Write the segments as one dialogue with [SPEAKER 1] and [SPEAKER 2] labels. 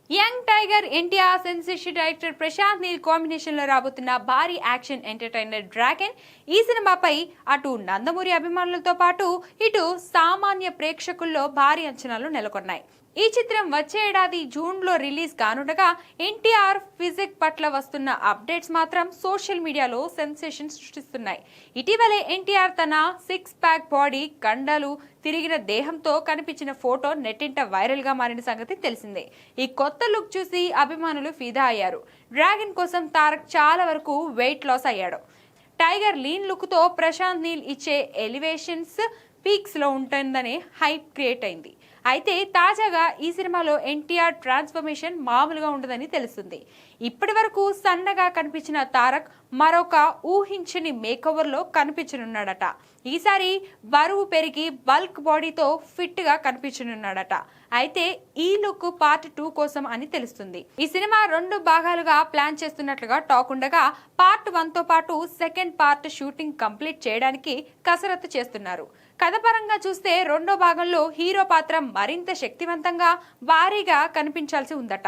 [SPEAKER 1] Young tiger NTR sensation director Prashanth Neel combination లో రాబోతున్న భారీ యాక్షన్ ఎంటర్టైనర్ డ్రాగన్ ఈ సినిమాపై అటు నందమూరి అభిమానులతో పాటు ఇటు సామాన్య ప్రేక్షకుల్లో భారీ అంచనాలు నెలకొన్నాయి. ఈ చిత్రం వచ్చే ఏడాది జూన్ లో రిలీజ్ కానుండగా ఎన్టీఆర్ ఫిజిక్ పట్ల వస్తున్న అప్డేట్స్ మాత్రం సోషల్ మీడియాలో సెన్సేషన్ సృష్టిస్తున్నాయి. ఇటీవలే ఎన్టీఆర్ తన 6 ప్యాక్ బాడీ, కండలు తిరిగిన దేహంతో కనిపించిన ఫోటో నెట్టింట వైరల్ గా మారిన సంగతి తెలిసిందే. ఈ కొత్త లుక్ చూసి అభిమానులు ఫిదా అయ్యారు. డ్రాగన్ కోసం తారక్ చాలా వరకు వెయిట్ లాస్ అయ్యాడు. టైగర్ లీన్ లుక్ తో ప్రశాంత్ నీల్ ఇచ్చే ఎలివేషన్స్ పీక్స్ లో ఉంటుందనే హైప్ క్రియేట్ అయింది. అయితే తాజాగా ఈ సినిమాలో ఎన్టీఆర్ ట్రాన్స్ఫర్మేషన్ మామూలుగా ఉండదని తెలుస్తుంది. ఇప్పటి వరకు సన్నగా కనిపించిన తారక్ మరొక ఊహించని మేకోవర్ లో కనిపించనున్నాడట. ఈసారి బరువు పెరిగి బల్క్ బాడీతో ఫిట్ గా కనిపించనున్నాడట. అయితే ఈ లుక్ పార్ట్ 2 కోసం అని తెలుస్తుంది. ఈ సినిమా 2 భాగాలుగా ప్లాన్ చేస్తున్నట్లుగా టాక్ ఉండగా పార్ట్ 1 తో పాటు సెకండ్ పార్ట్ షూటింగ్ కంప్లీట్ చేయడానికి కసరత్తు చేస్తున్నారు. కథపరంగా చూస్తే 2వ భాగంలో హీరో పాత్ర మరింత శక్తివంతంగా భారీగా కనిపించాల్సి ఉందట.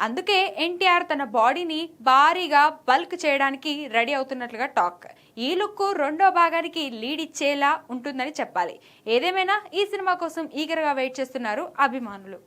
[SPEAKER 1] అందుకే ఎన్టీఆర్ తన బాడీని భారీగా బల్క్ చేయడానికి రెడీ అవుతున్నట్లుగా టాక్. ఈ లుక్ 2వ భాగానికి లీడ్ ఇచ్చేలా ఉంటుందని చెప్పాలి. ఏదేమైనా ఈ సినిమా కోసం ఈగర్గా వెయిట్ చేస్తున్నారు అభిమానులు.